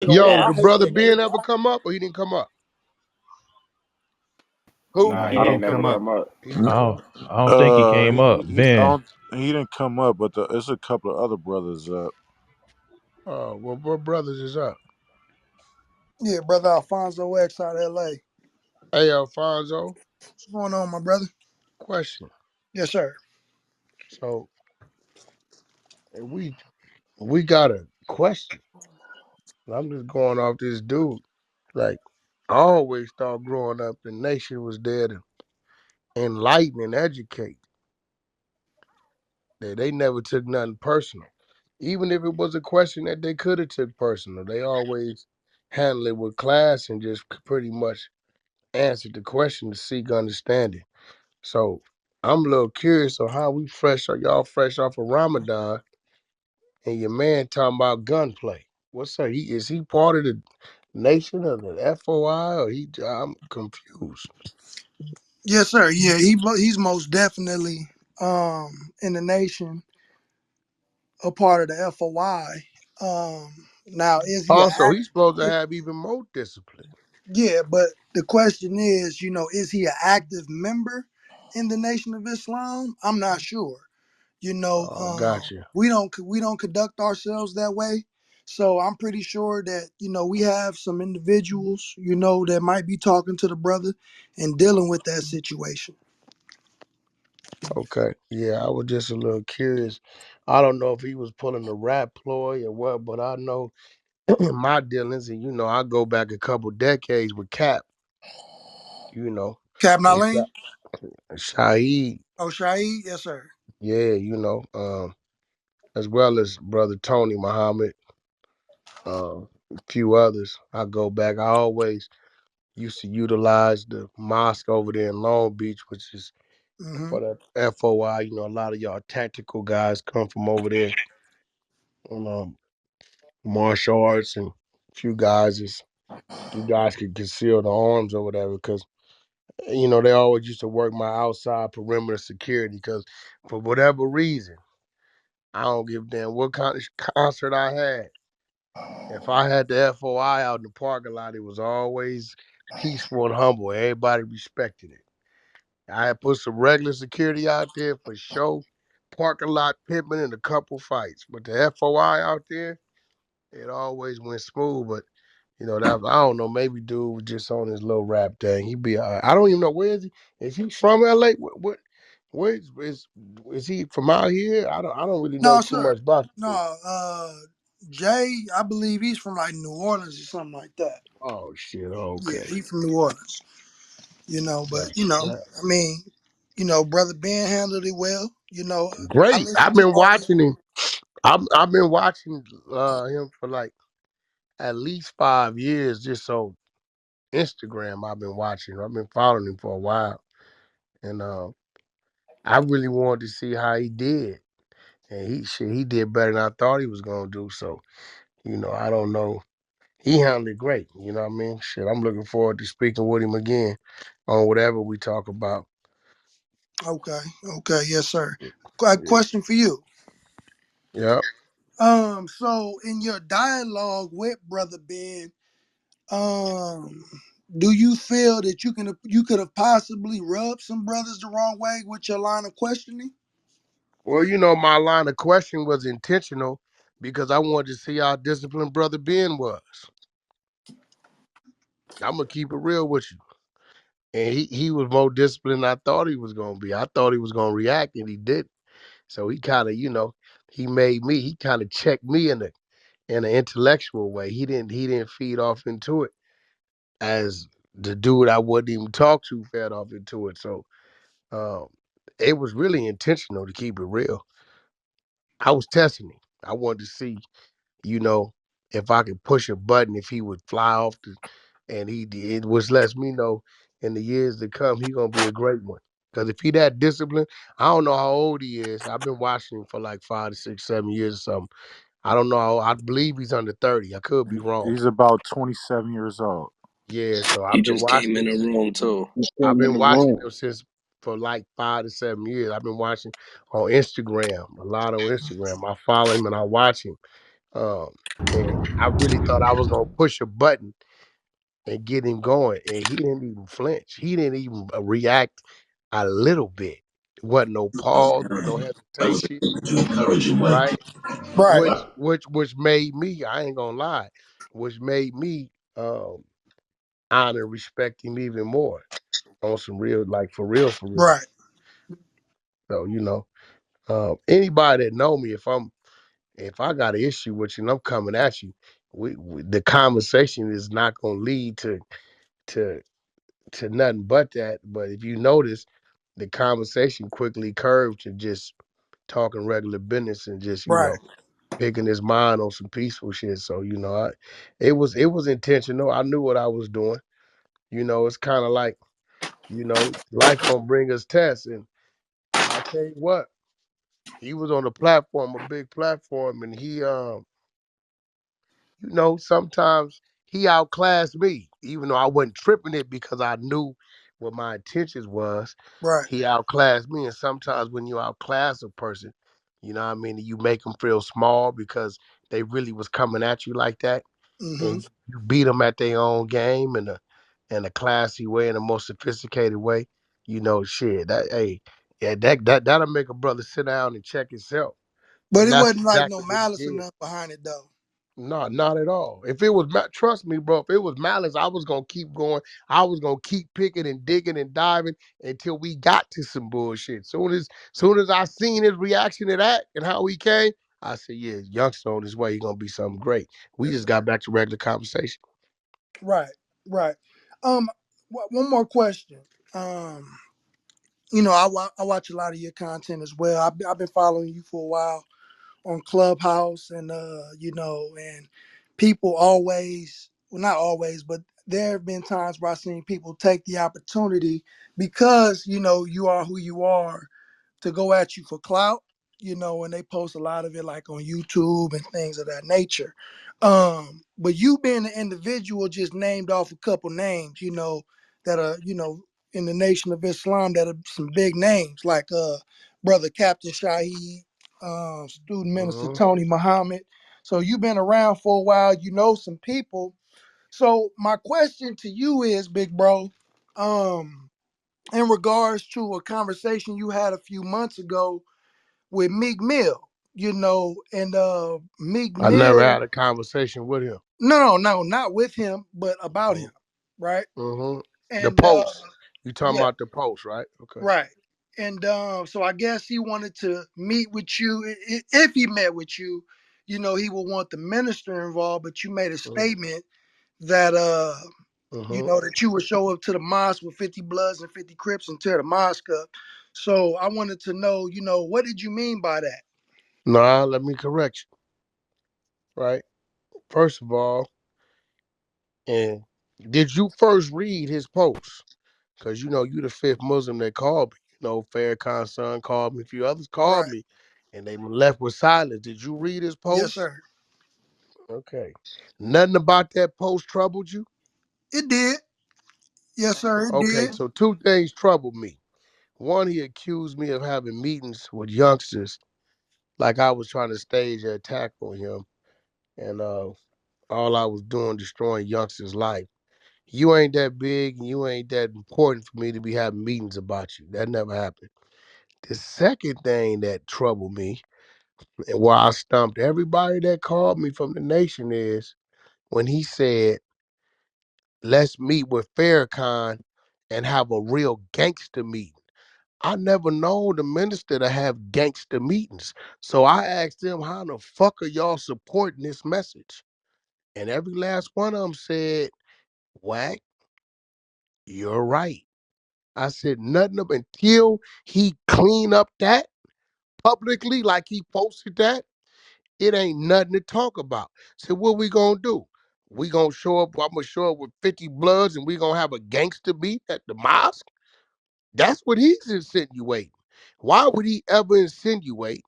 Yo, the brother Ben ever come up or he didn't come up? Who? Nah, he I didn't don't never come up. come up. He I didn't come don't, up. I don't think he came He, up. he I Ben. don't. He didn't come up, but it's a couple of other brothers up. Oh, well, what brothers is up? Yeah, brother Alfonso X out of LA. Hey, Alfonso, What's going on, my brother? question. Yes, sir. So we got a question. I'm just going off this dude. Like, I always thought growing up the nation was there to enlighten and educate. They never took nothing personal. Even if it was a question that they could have took personal, they always handled it with class and just pretty much answered the question to seek understanding. So I'm a little curious on how we fresh are y'all fresh off of Ramadan and your man talking about gunplay. What's up? Is he part of the nation of the FOI or I'm confused. Yes, sir. Yeah, he's most definitely in the nation a part of the FOI. Now is he an Also, act? he's supposed to have even more discipline. Yeah, but the question is, is he an active member in the Nation of Islam? I'm not sure. Oh, gotcha. We don't conduct ourselves that way. So I'm pretty sure that we have some individuals that might be talking to the brother and dealing with that situation. Okay. Yeah, I was just a little curious. I don't know if he was pulling a rap ploy or what, but I know my dealings, and I go back a couple decades with Cap, you know, Cap and Nalane? Shaheed, Oh, Shaheed? Yes, sir. yeah, as well as brother Tony Muhammad, a few others. I go back. I always used to utilize the mosque over there in Long Beach, which is Mm-hmm. for the FOI. A lot of y'all tactical guys come from over there, on martial arts, and a few guys is you guys could conceal the arms or whatever, because they always used to work my outside perimeter security because for whatever reason, I don't give a damn what kind of concert I had. If I had the FOI out in the parking lot, it was always peaceful and humble. Everybody respected it. I had put some regular security out there for show, parking lot pimping, and a couple fights. But the FOI out there, it always went smooth. But that I don't know. Maybe dude was just on his little rap thing. He be. I don't even know where is he. Is he from LA? What where is he from out here? I don't really know No, too sir. much about No, him. Jay, I believe he's from like New Orleans or something like that. Oh shit. Yeah, Okay. he's from New Orleans. But That's that. I mean, brother Ben handled it well. I Great. listened I've to been all his. watching him. I've been watching him for like at least 5 years just on Instagram. I've been watching. I've been following him for a while, and I really wanted to see how he did, and he did better than I thought he was gonna do. So I don't know. He handled it great. You know what I mean? Shit, I'm looking forward to speaking with him again on whatever we talk about. Okay, okay, yes, sir. Question for you. Yeah. So in your dialogue with brother Ben, um, do you feel that you could have possibly rubbed some brothers the wrong way with your line of questioning? Well, my line of question was intentional because I wanted to see how disciplined Brother Ben was. I'm gonna keep it real with you. And he was more disciplined than I thought he was gonna be. I thought he was gonna react and he didn't. So he kind of, he kind of checked me in an intellectual way. He didn't feed off into it as the dude I wouldn't even talk to fed off into it. So um, it was really intentional to keep it real. I was testing him. I wanted to see, you know, if I could push a button, if he would fly off the, and he did, which lets me know in the years to come, he gonna be a great one. Because if he that disciplined, I don't know how old he is. I've been watching him for like 5 to 6, 7 years or something. I don't know. I believe he's under 30. I could be wrong. He's about 27 years old. Yeah, so He I've been just came watching in him. the room too. Just I've came in been the watching room. him since for like 5 to 7 years. I've been watching on Instagram, a lot on Instagram. I follow him and I watch him. Um, and I really thought I was gonna push a button and get him going, and he didn't even flinch. He didn't even react a little bit. Wasn't no pause, wasn't no hesitation, right? Right, Which made me, I ain't gonna lie, which made me honor and respect him even more on some real, like for real, for real. right, So anybody that know me, if I got an issue with you and I'm coming at you, the conversation is not gonna lead to to nothing but that. But if you notice, the conversation quickly curved to just talking regular business and just right. picking his mind on some peaceful shit. So it was intentional. I knew what I was doing. It's kind of like life gonna bring us tests, and I tell you what, he was on a platform, a big platform, and sometimes he outclassed me, even though I wasn't tripping it because I knew what my intentions was. Right. He outclassed me, and sometimes when you outclass a person, you know what I mean, you make them feel small because they really was coming at you like that, Hmm. and you beat them at their own game in a classy way, in a more sophisticated way. Shit, yeah, that'll make a brother sit down and check himself, But and it that's wasn't like no exactly what he malice or did. nothing behind it though. No, not at all. If it was, trust me, bro. If it was malice, I was gonna keep going. I was gonna keep picking and digging and diving until we got to some bullshit. Soon as I seen his reaction to that and how he came, I said, "Yeah, youngster on his way. He gonna be something great." We Yes, just sir. got back to regular conversation. Right, right. Um, one more question. Um, I watch a lot of your content as well. I've been following you for a while on Clubhouse, and and people always, well, not always, but there have been times where I've seen people take the opportunity because you are who you are to go at you for clout, and they post a lot of it like on YouTube and things of that nature. But you being an individual just named off a couple names, that are, in the Nation of Islam that are some big names like brother Captain Shahid, student minister Hmm. Tony Muhammad. So you've been around for a while, you know some people. So my question to you is, big bro, in regards to a conversation you had a few months ago with Meek Mill, and Meek I never Mill, had a conversation with him. no, not with him, but about him, Mm-hmm. right? Mm-hmm. The And post. You talking yeah, about the post, right? Okay. right. And so I guess he wanted to meet with you. If he met with you, he would want the minister involved, but you made a statement that Mm-hmm. that you would show up to the mosque with 50 Bloods and 50 Crips and tear the mosque up. So I wanted to know, what did you mean by that? Nah, let me correct you. Right. First of all, and did you first read his post? Because you the fifth Muslim that called me. Farrakhan's son called me, a few others called Right. me, and they left with silence. Did you read his Yes, post? sir. Okay. Nothing about that post troubled you? It did. Yes, sir. It Okay, did. so two things troubled me. One, he accused me of having meetings with youngsters, like I was trying to stage an attack on him, and all I was doing destroying youngsters' life. You ain't that big and you ain't that important for me to be having meetings about you. That never happened. The second thing that troubled me and why I stumped everybody that called me from the nation is when he said, let's meet with Farrakhan and have a real gangster meeting. I never known the minister to have gangster meetings. So I asked them, how the fuck are y'all supporting this message? And every last one of them said, Wack, you're right. I said nothing up until he clean up that publicly, like he posted that. It ain't nothing to talk about. So what we gonna do? We gonna show up. I'm gonna show up with 50 Bloods, and we gonna have a gangster beat at the mosque. That's what he's insinuating. Why would he ever insinuate?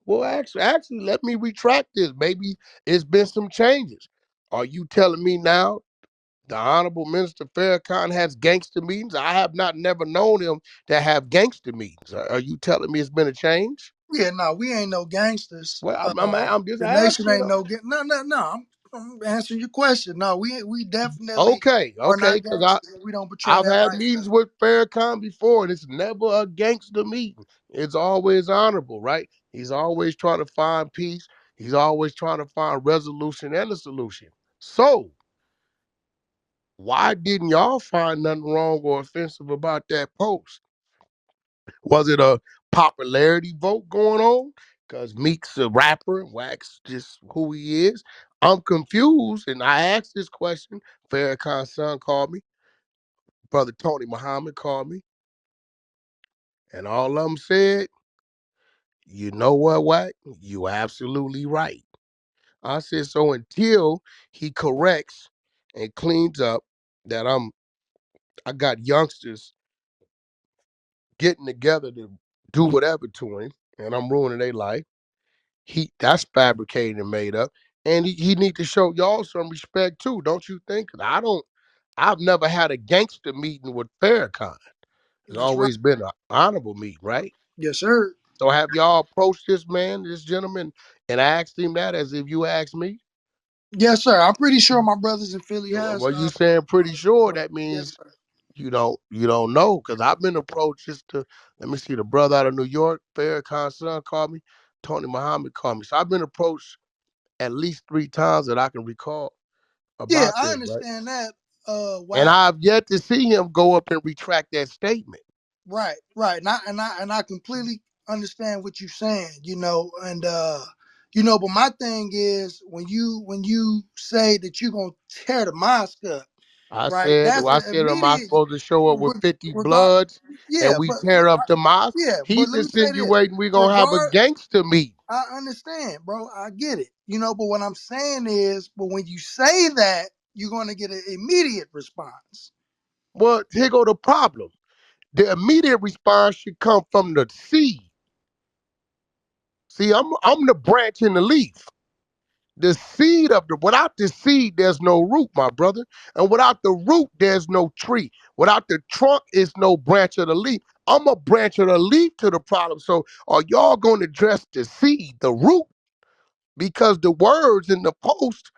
Well, actually, let me retract this. Maybe it's been some changes. Are you telling me now the Honorable Minister Farrakhan has gangster meetings? I have not never known him to have gangster meetings. Are you telling me it's been a change? Yeah, no, we ain't no gangsters. Well, I'm just The nation asking. ain't no no, no, no. I'm answering your question. No, we definitely Okay, are okay, not because gangsters, and we don't portray I've that had lifestyle. meetings with Farrakhan before, and it's never a gangster meeting. It's always honorable, right? He's always trying to find peace. He's always trying to find resolution and a solution. So, why didn't y'all find nothing wrong or offensive about that post? Was it a popularity vote going on? Because Meek's a rapper, Wack's just who he is. I'm confused, and I asked this question. Farrakhan's son called me. Brother Tony Muhammad called me, and all of them said, "You know what, Wack? You absolutely right." I said, so until he corrects and cleans up that I got youngsters getting together to do whatever to him, and I'm ruining their life. That's fabricated and made up. And he need to show y'all some respect too, don't you think? 'Cause I've never had a gangster meeting with Farrakhan. It's That's right. always been an honorable meeting, right? Yes, sir. So have y'all approached this man, this gentleman, and asked him that as if you asked me? Yes, sir. I'm pretty sure my brothers in Philly has. Well, you saying pretty sure that Yes, means sir. you don't know, because I've been approached just to let me see, the brother out of New York, Farrakhan's son called me, Tony Muhammad called me. So I've been approached at least 3 times that I can recall Yeah, about I this, right? understand that. And Wack. I've yet to see him go up and retract that statement. Right, right. And I completely understand what you're saying, but my thing is when you say that you're gonna tear the mosque up, right? That's I an said, am I immediate supposed to show up with 50 regard. bloods and Yeah, we but tear up the mosque? yeah, but He's let me say this. insinuating we're gonna have a Regard gangster meet. I understand, bro. I get it. But what I'm saying is, but when you say that, you're gonna get an immediate response. Well, here go the problem. The immediate response should come from the seed. See, I'm the branch in the leaf. The seed of the without the seed, there's no root, my brother. And without the root, there's no tree. Without the trunk, is no branch of the leaf. I'm a branch of the leaf to the problem. So are y'all gonna address the seed, the root? Because the words in the post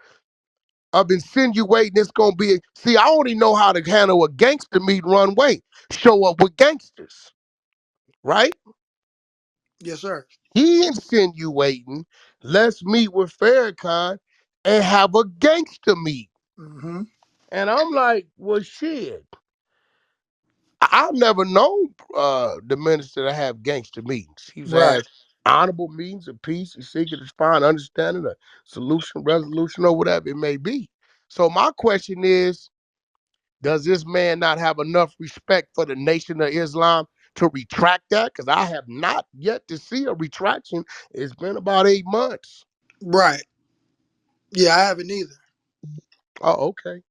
of insinuating it's gonna be see, I only know how to handle a gangster meet runway. Show up with gangsters, right? Yes, sir. He insinuating, let's meet with Farrakhan and have a gangster meet. Mm-hmm. And I'm like, well, shit. I've never known the minister to have gangster meetings. He's Right. had honorable meetings of peace and seeking to find understanding, a solution, resolution, or whatever it may be. So my question is, does this man not have enough respect for the Nation of Islam to retract that? Because I have not yet to see a retraction. It's been about 8 months. Right. Yeah, I haven't either. Oh, okay.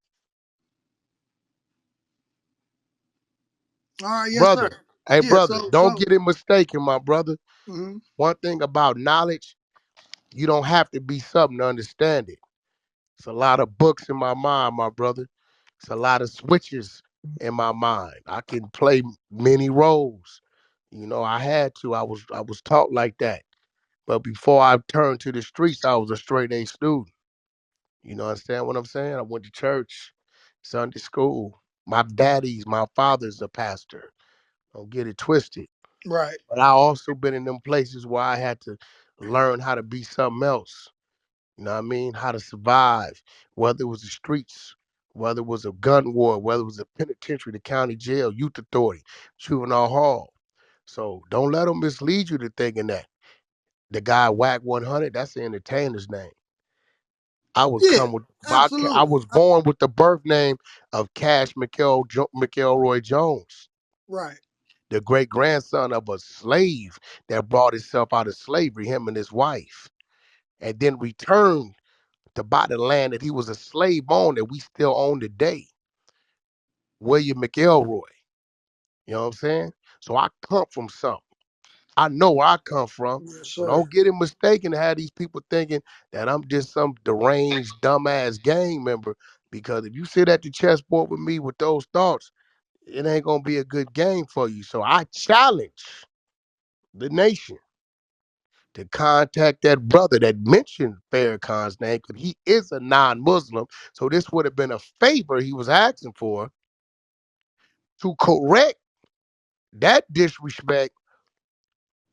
All right. Yes, sir. Brother, hey, Yeah. brother, So don't so. get it mistaken, my brother. Mhm. One thing about knowledge, you don't have to be something to understand it. It's a lot of books in my mind, my brother. It's a lot of switches in my mind. I can play many roles. I had to. I was taught like that. But before I turned to the streets, I was a straight A student. Understand what I'm saying? I went to church, Sunday school. My father's a pastor. Don't get it twisted. Right. But I also been in them places where I had to learn how to be something else. You know what I mean? How to survive, whether it was the streets, whether it was a gun war, whether it was a penitentiary, the county jail, youth authority, juvenile hall. So don't let them mislead you to thinking that the guy Wack 100, that's the entertainer's name. I was Yeah. come with I Absolutely. was born with the birth name of Cash McElroy Jones, Right. the great grandson of a slave that brought himself out of slavery, him and his wife, and then returned to buy the land that he was a slave on that we still own today. William McElroy. You know what I'm saying? So I come from something. I know where I come from. Yes, So sir. don't get it mistaken to have these people thinking that I'm just some deranged, dumbass gang member. Because if you sit at the chessboard with me with those thoughts, it ain't gonna be a good game for you. So I challenge the nation to contact that brother that mentioned Farrakhan's name because he is a non-Muslim. So this would have been a favor he was asking for to correct that disrespect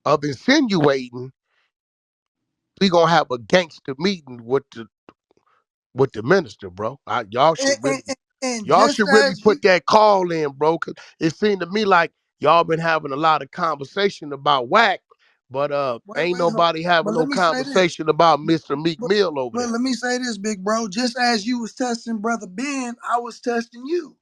of insinuating we gonna have a gangster meeting with the minister, bro. And, and, and and Y'all just should really as you put that call in, bro. Cause it seemed to me like y'all been having a lot of conversation about Wack, but wait, ain't wait, hold. nobody having But no let me say this. conversation about Mr. Meek But, Mill over but there. let me say this, big bro. Just as you was testing brother Ben, I was testing you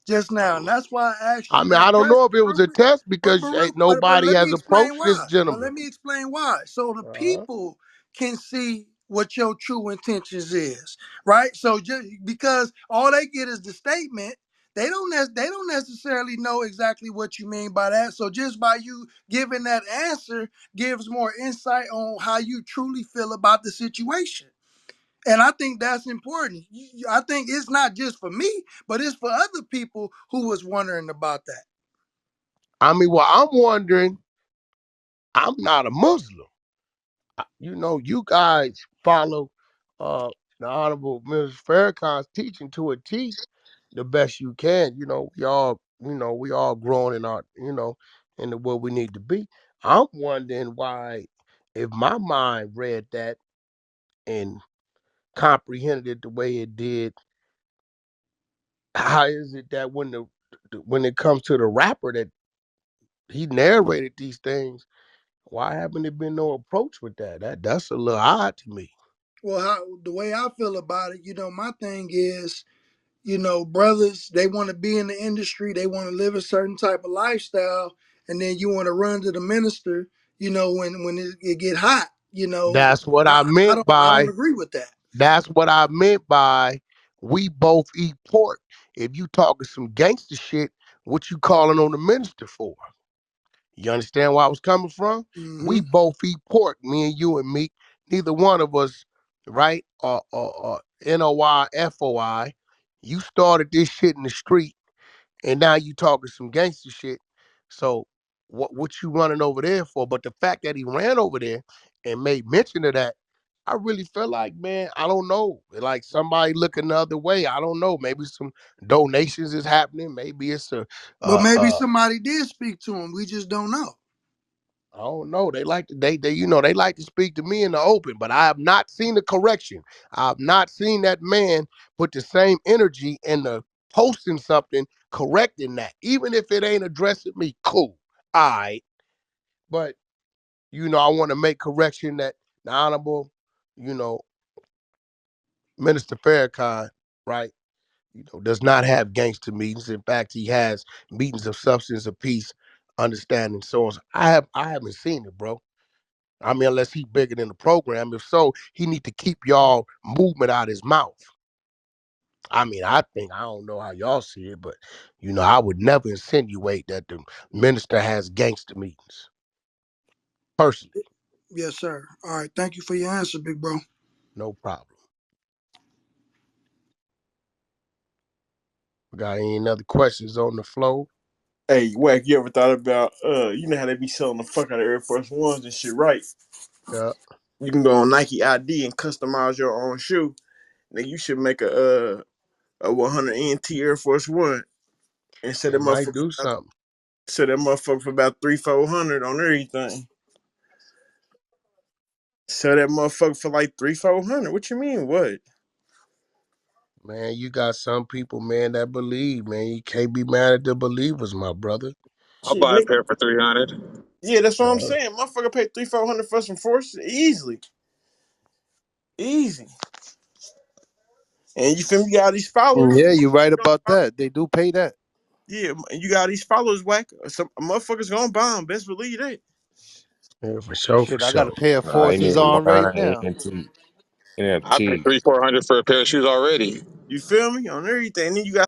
just now, and that's why I asked I you mean, I that don't know question. if it was a test because ain't But nobody let has me explain approached this why. But gentleman. let me explain why. So the Uh-huh. people can see what your true intentions is, right? So just because all they get is the statement, they don't necessarily know exactly what you mean by that. So just by you giving that answer gives more insight on how you truly feel about the situation. And I think that's important. I think it's not just for me, but it's for other people who was wondering about that. I mean, well, I'm wondering. I'm not a Muslim. You know, you guys follow the Honorable Mrs. Farrakhan's teaching to a T the best you can. We all growing in our, into what we need to be. I'm wondering why, if my mind read that and comprehended it the way it did, how is it that when it comes to the rapper that he narrated these things, why haven't there been no approach with that? That's a little odd to me. Well, the way I feel about it, my thing is, brothers, they want to be in the industry, they want to live a certain type of lifestyle, and then you want to run to the minister, when it get hot, That's what I, I I meant don't I don't by agree with that. That's what I meant by we both eat pork. If you talking some gangster shit, what you calling on the minister for? You understand where I was coming from? We Hmm. both eat pork, me and you and me. Neither one of us, right? NOI, FOI. You started this shit in the street and now you talking some gangster shit. So what you running over there for? But the fact that he ran over there and made mention of that, I really feel like, man, I don't know. Like somebody looking the other way. I don't know. Maybe some donations is happening. Maybe it's But maybe uh somebody did speak to him. We just don't know. I don't know. They like to they like to speak to me in the open, but I have not seen the correction. I have not seen that man put the same energy in the posting something correcting that. Even if it ain't addressing me, cool. All right. But I want to make correction that the honorable, you know, Minister Farrakhan, right, does not have gangster meetings. In fact, he has meetings of substance of peace, understanding, so on. I haven't seen it, bro. I mean, unless he bigger than the program. If so, he need to keep y'all movement out his mouth. I mean, I don't know how y'all see it, but I would never insinuate that the minister has gangster meetings. Personally, Yes, sir. All right. Thank you for your answer, big bro. no problem. We got any other questions on the floor? Hey, Wack, you ever thought about you know how they be selling the fuck out of Air Force Ones and shit, right? Yeah. You can go on Nike ID and customize your own shoe. Then you should make a 100 NT Air Force One and They might do something. sell that motherfucker for about 300-400 on everything. Sell that motherfucker for like 300-400. What you mean? What? Man, you got some people, man, that believe, man. You can't be mad at the believers, my brother. I'll Shit, buy a nigga. pair for 300. Yeah, that's what I'm Uh, saying. Motherfucker pay 300-400 for some forces easily, easy. And you feel me? You got all these followers. Yeah, you're right about that. They do pay that. Yeah, and you got these followers, Whack. Some motherfuckers gonna buy them. Best believe that. yeah, for sure, for Shit, I got a sure. pair of I ain't forces even on right buying now. NT I paid NFTs. 300-400 for a pair of shoes already. You feel me? On everything. And then you got